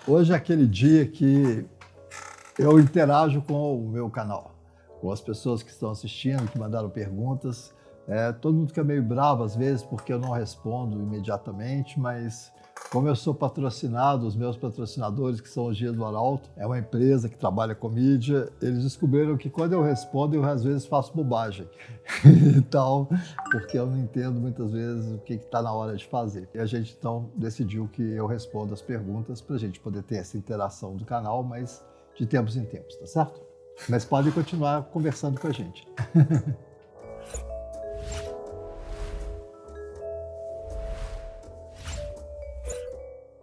Hoje é aquele dia que eu interajo com o meu canal, com as pessoas que estão assistindo, que mandaram perguntas. Todo mundo fica meio bravo às vezes porque eu não respondo imediatamente, mas como eu sou patrocinado, os meus patrocinadores, que são o Gia do Arauto, é uma empresa que trabalha com mídia, eles descobriram que quando eu respondo, eu às vezes faço bobagem. Então, porque eu não entendo muitas vezes o que está na hora de fazer. E a gente então decidiu que eu respondo as perguntas para a gente poder ter essa interação do canal, mas de tempos em tempos, tá certo? Mas podem continuar conversando com a gente.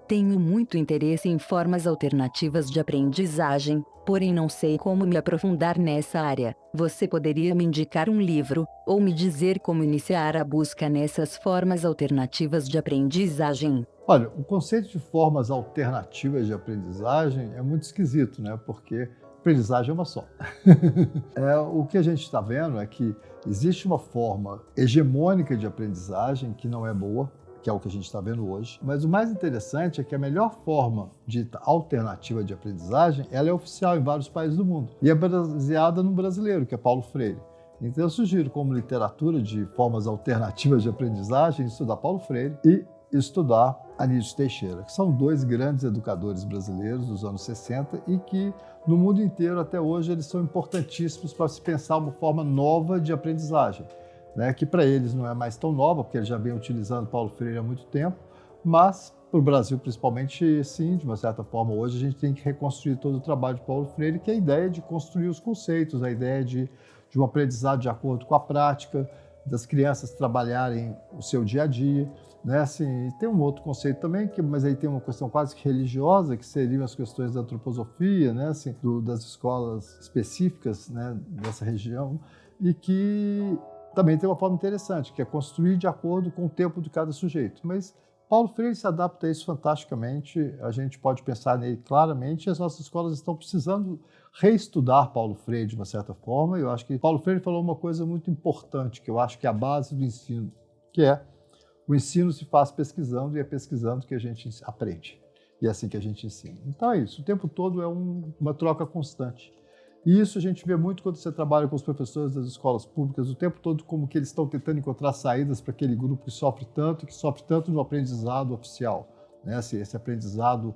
Tenho muito interesse em formas alternativas de aprendizagem, porém não sei como me aprofundar nessa área. Você poderia me indicar um livro, ou me dizer como iniciar a busca nessas formas alternativas de aprendizagem? Olha, o conceito de formas alternativas de aprendizagem é muito esquisito, né? Porque aprendizagem é uma só. O que a gente está vendo é que existe uma forma hegemônica de aprendizagem que não é boa, que é o que a gente está vendo hoje. Mas o mais interessante é que a melhor forma dita alternativa de aprendizagem, ela é oficial em vários países do mundo. E é baseada no brasileiro, que é Paulo Freire. Então eu sugiro como literatura de formas alternativas de aprendizagem, estudar Paulo Freire e estudar Anísio Teixeira, que são dois grandes educadores brasileiros dos anos 60 e que no mundo inteiro até hoje eles são importantíssimos para se pensar uma forma nova de aprendizagem, né, que para eles não é mais tão nova, porque eles já vêm utilizando Paulo Freire há muito tempo, mas para o Brasil principalmente, sim, de uma certa forma, hoje a gente tem que reconstruir todo o trabalho de Paulo Freire, que é a ideia de construir os conceitos, a ideia de um aprendizado de acordo com a prática, das crianças trabalharem o seu dia a dia, né? Assim, tem um outro conceito também, mas aí tem uma questão quase que religiosa, que seriam as questões da antroposofia, né? Assim, das escolas específicas, né, dessa região, e que também tem uma forma interessante, que é construir de acordo com o tempo de cada sujeito. Mas Paulo Freire se adapta a isso fantasticamente, a gente pode pensar nele claramente, e as nossas escolas estão precisando reestudar Paulo Freire de uma certa forma. Eu acho que Paulo Freire falou uma coisa muito importante, que eu acho que é a base do ensino, que é o ensino se faz pesquisando e é pesquisando que a gente aprende. E é assim que a gente ensina. Então é isso, o tempo todo é uma troca constante. E isso a gente vê muito quando você trabalha com os professores das escolas públicas, o tempo todo como que eles estão tentando encontrar saídas para aquele grupo que sofre tanto no aprendizado oficial, né? Esse aprendizado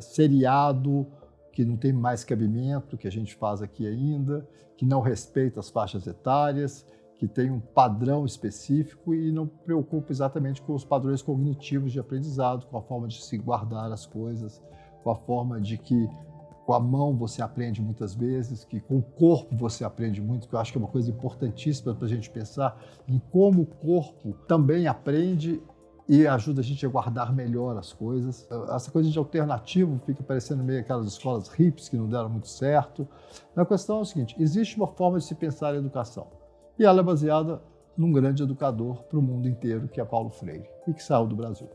seriado, que não tem mais cabimento, que a gente faz aqui ainda, que não respeita as faixas etárias, que tem um padrão específico e não preocupa exatamente com os padrões cognitivos de aprendizado, com a forma de se guardar as coisas, com a forma de que com a mão você aprende muitas vezes, que com o corpo você aprende muito, que eu acho que é uma coisa importantíssima para a gente pensar em como o corpo também aprende e ajuda a gente a guardar melhor as coisas. Essa coisa de alternativo fica parecendo meio aquelas escolas hippies que não deram muito certo. A questão é o seguinte, existe uma forma de se pensar em educação e ela é baseada num grande educador para o mundo inteiro, que é Paulo Freire, e que saiu do Brasil.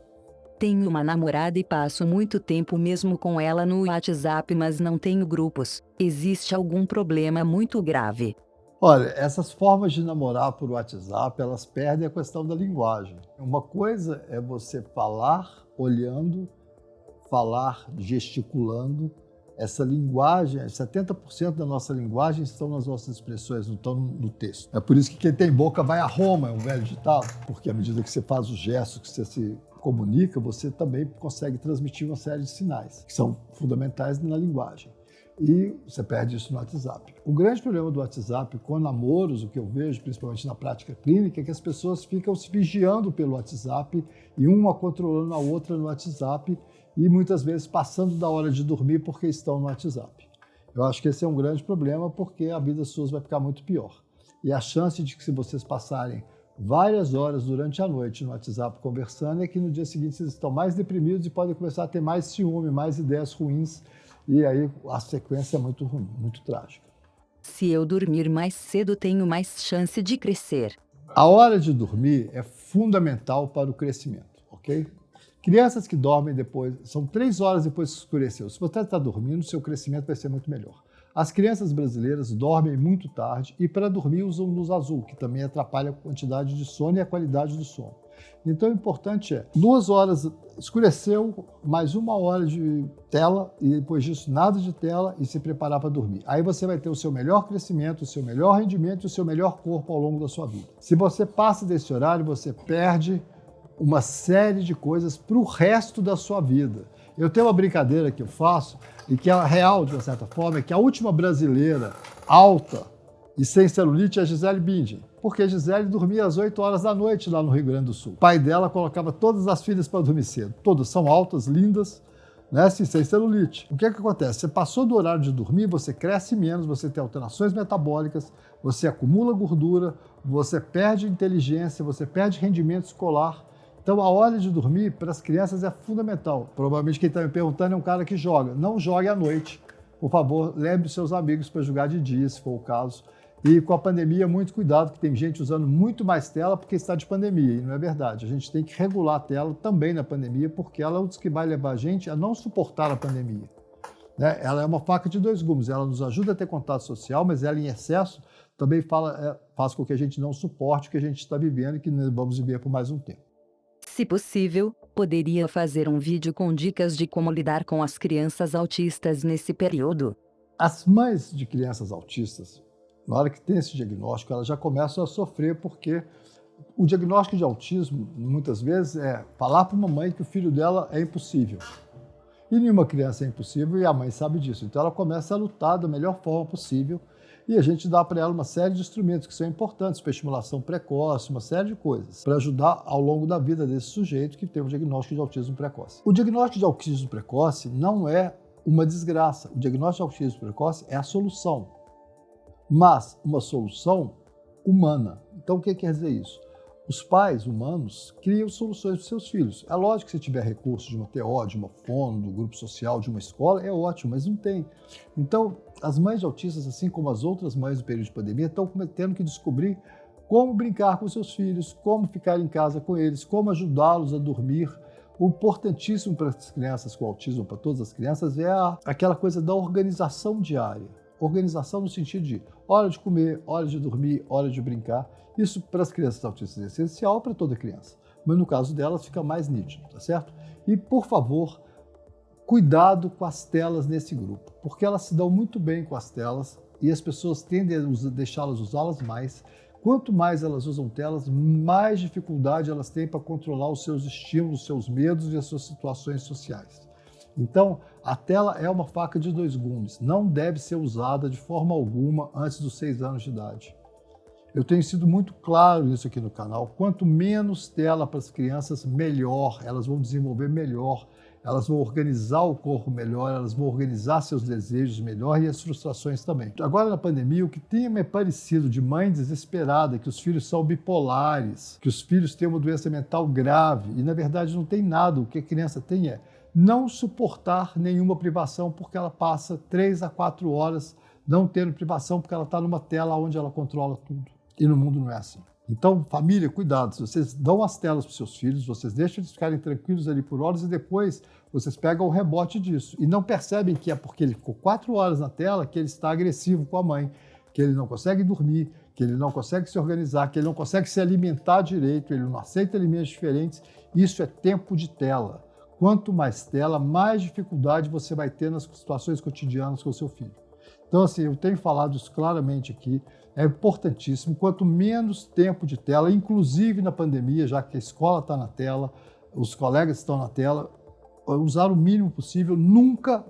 Tenho uma namorada e passo muito tempo mesmo com ela no WhatsApp, mas não tenho grupos. Existe algum problema muito grave? Olha, essas formas de namorar por WhatsApp, elas perdem a questão da linguagem. Uma coisa é você falar olhando, falar gesticulando. Essa linguagem, 70% da nossa linguagem estão nas nossas expressões, não estão no texto. É por isso que quem tem boca vai a Roma, é um velho ditado, porque à medida que você faz os gestos, que você se comunica, você também consegue transmitir uma série de sinais, que são fundamentais na linguagem. E você perde isso no WhatsApp. O grande problema do WhatsApp com namoros, o que eu vejo, principalmente na prática clínica, é que as pessoas ficam se vigiando pelo WhatsApp e uma controlando a outra no WhatsApp e muitas vezes passando da hora de dormir porque estão no WhatsApp. Eu acho que esse é um grande problema porque a vida suas vai ficar muito pior. E a chance de que se vocês passarem várias horas durante a noite no WhatsApp conversando é que no dia seguinte vocês estão mais deprimidos e podem começar a ter mais ciúme, mais ideias ruins. E aí a sequência é muito ruim, muito trágica. Se eu dormir mais cedo, tenho mais chance de crescer. A hora de dormir é fundamental para o crescimento, ok? Crianças que dormem depois, são 3 horas depois que escureceu. Se você está dormindo, seu crescimento vai ser muito melhor. As crianças brasileiras dormem muito tarde e para dormir usam luz azul, que também atrapalha a quantidade de sono e a qualidade do sono. Então, o importante é 2 horas, escureceu, mais 1 hora de tela, e depois disso nada de tela e se preparar para dormir. Aí você vai ter o seu melhor crescimento, o seu melhor rendimento e o seu melhor corpo ao longo da sua vida. Se você passa desse horário, você perde uma série de coisas para o resto da sua vida. Eu tenho uma brincadeira que eu faço, e que é real, de uma certa forma, é que a última brasileira alta e sem celulite é a Gisele Bündchen. Porque a Gisele dormia às 8 horas da noite lá no Rio Grande do Sul. O pai dela colocava todas as filhas para dormir cedo. Todas são altas, lindas, né, assim, sem celulite. O que é que acontece? Você passou do horário de dormir, você cresce menos, você tem alterações metabólicas, você acumula gordura, você perde inteligência, você perde rendimento escolar. Então, a hora de dormir para as crianças é fundamental. Provavelmente quem está me perguntando é um cara que joga. Não jogue à noite. Por favor, lembre seus amigos para jogar de dia, se for o caso. E com a pandemia, muito cuidado, que tem gente usando muito mais tela porque está de pandemia, e não é verdade. A gente tem que regular a tela também na pandemia, porque ela é o que vai levar a gente a não suportar a pandemia. Né? Ela é uma faca de 2 gumes, ela nos ajuda a ter contato social, mas ela em excesso também faz com que a gente não suporte o que a gente está vivendo e que nós vamos viver por mais um tempo. Se possível, poderia fazer um vídeo com dicas de como lidar com as crianças autistas nesse período. As mães de crianças autistas, na hora que tem esse diagnóstico, elas já começam a sofrer, porque o diagnóstico de autismo, muitas vezes, é falar para uma mãe que o filho dela é impossível. E nenhuma criança é impossível e a mãe sabe disso. Então ela começa a lutar da melhor forma possível e a gente dá para ela uma série de instrumentos que são importantes para estimulação precoce, uma série de coisas, para ajudar ao longo da vida desse sujeito que tem um diagnóstico de autismo precoce. O diagnóstico de autismo precoce não é uma desgraça. O diagnóstico de autismo precoce é a solução, mas uma solução humana. Então o que quer dizer isso? Os pais humanos criam soluções para os seus filhos. É lógico que se tiver recurso de uma TO, de uma fono, do grupo social, de uma escola, é ótimo, mas não tem. Então, as mães de autistas, assim como as outras mães do período de pandemia, estão tendo que descobrir como brincar com seus filhos, como ficar em casa com eles, como ajudá-los a dormir. O importantíssimo para as crianças com autismo, para todas as crianças, é aquela coisa da organização diária. Organização no sentido de hora de comer, hora de dormir, hora de brincar. Isso para as crianças autistas é essencial, para toda criança. Mas no caso delas fica mais nítido, tá certo? E, por favor, cuidado com as telas nesse grupo, porque elas se dão muito bem com as telas e as pessoas tendem a deixá-las usá-las mais. Quanto mais elas usam telas, mais dificuldade elas têm para controlar os seus estímulos, os seus medos e as suas situações sociais. Então, a tela é uma faca de 2 gumes, não deve ser usada de forma alguma antes dos 6 anos de idade. Eu tenho sido muito claro nisso aqui no canal, quanto menos tela para as crianças, melhor, elas vão desenvolver melhor, elas vão organizar o corpo melhor, elas vão organizar seus desejos melhor e as frustrações também. Agora na pandemia, o que tem me parecido de mãe desesperada, que os filhos são bipolares, que os filhos têm uma doença mental grave, e na verdade não tem nada, o que a criança tem é não suportar nenhuma privação, porque ela passa 3 a 4 horas não tendo privação, porque ela está numa tela onde ela controla tudo. E no mundo não é assim. Então, família, cuidado. Se vocês dão as telas para os seus filhos, vocês deixam eles ficarem tranquilos ali por horas e depois vocês pegam o rebote disso. E não percebem que é porque ele ficou 4 horas na tela que ele está agressivo com a mãe, que ele não consegue dormir, que ele não consegue se organizar, que ele não consegue se alimentar direito, ele não aceita alimentos diferentes. Isso é tempo de tela. Quanto mais tela, mais dificuldade você vai ter nas situações cotidianas com o seu filho. Então, assim, eu tenho falado isso claramente aqui, é importantíssimo, quanto menos tempo de tela, inclusive na pandemia, já que a escola está na tela, os colegas estão na tela, usar o mínimo possível, nunca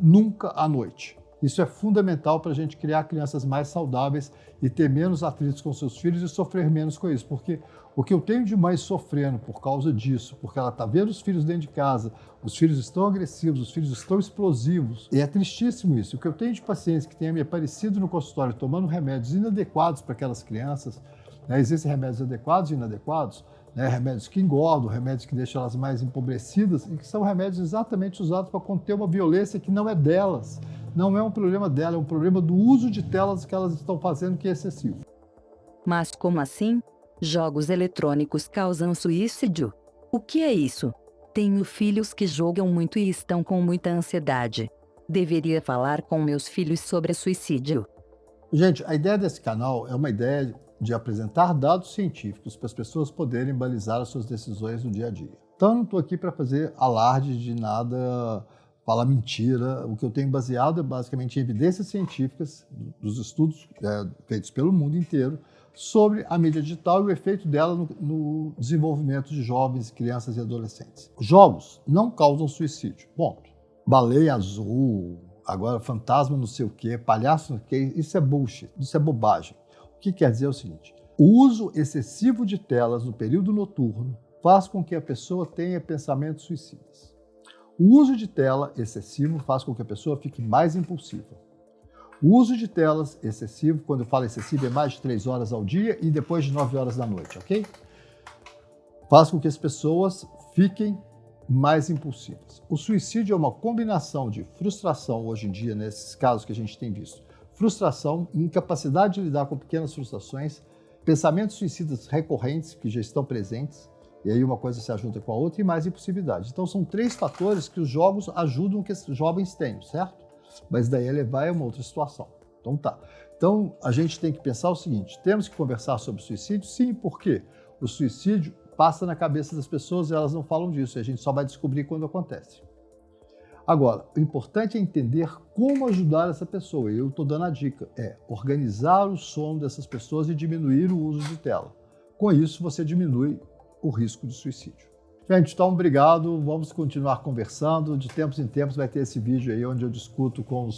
à noite. Isso é fundamental para a gente criar crianças mais saudáveis e ter menos atritos com seus filhos e sofrer menos com isso, porque o que eu tenho de mãe sofrendo por causa disso, porque ela está vendo os filhos dentro de casa, os filhos estão agressivos, os filhos estão explosivos, e é tristíssimo isso. O que eu tenho de pacientes que têm me aparecido no consultório tomando remédios inadequados para aquelas crianças, né? Existem remédios adequados e inadequados, né? Remédios que engordam, remédios que deixam elas mais empobrecidas, e que são remédios exatamente usados para conter uma violência que não é delas. Não é um problema dela, é um problema do uso de telas que elas estão fazendo que é excessivo. Mas como assim? Jogos eletrônicos causam suicídio? O que é isso? Tenho filhos que jogam muito e estão com muita ansiedade. Deveria falar com meus filhos sobre suicídio. Gente, a ideia desse canal é uma ideia de apresentar dados científicos para as pessoas poderem balizar as suas decisões no dia a dia. Então, eu não estou aqui para fazer alarde de nada, falar mentira. O que eu tenho baseado é basicamente em evidências científicas dos estudos feitos pelo mundo inteiro sobre a mídia digital e o efeito dela no desenvolvimento de jovens, crianças e adolescentes. Jogos não causam suicídio. Ponto. Baleia azul, agora fantasma não sei o quê, palhaço não sei o quê, isso é bullshit, isso é bobagem. O que quer dizer é o seguinte: o uso excessivo de telas no período noturno faz com que a pessoa tenha pensamentos suicidas. O uso de tela excessivo faz com que a pessoa fique mais impulsiva. O uso de telas excessivo, quando eu falo excessivo, é mais de 3 horas ao dia e depois de 9 horas da noite, ok? Faz com que as pessoas fiquem mais impulsivas. O suicídio é uma combinação de frustração, hoje em dia, nesses casos que a gente tem visto. Frustração, incapacidade de lidar com pequenas frustrações, pensamentos suicidas recorrentes que já estão presentes, e aí uma coisa se ajunta com a outra, e mais impulsividade. Então são 3 fatores que os jogos ajudam que esses jovens tenham, certo? Mas daí elevar é uma outra situação. Então tá. Então a gente tem que pensar o seguinte: temos que conversar sobre suicídio? Sim, porque o suicídio passa na cabeça das pessoas e elas não falam disso, e a gente só vai descobrir quando acontece. Agora, o importante é entender como ajudar essa pessoa. E eu estou dando a dica: organizar o sono dessas pessoas e diminuir o uso de tela. Com isso, você diminui o risco de suicídio. Gente, então obrigado, vamos continuar conversando. De tempos em tempos vai ter esse vídeo aí onde eu discuto com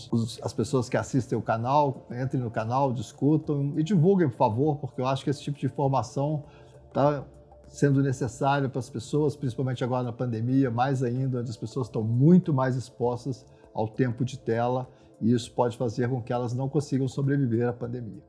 as pessoas que assistem o canal. Entrem no canal, discutam e divulguem, por favor, porque eu acho que esse tipo de informação está sendo necessário para as pessoas, principalmente agora na pandemia, mais ainda, onde as pessoas estão muito mais expostas ao tempo de tela, e isso pode fazer com que elas não consigam sobreviver à pandemia.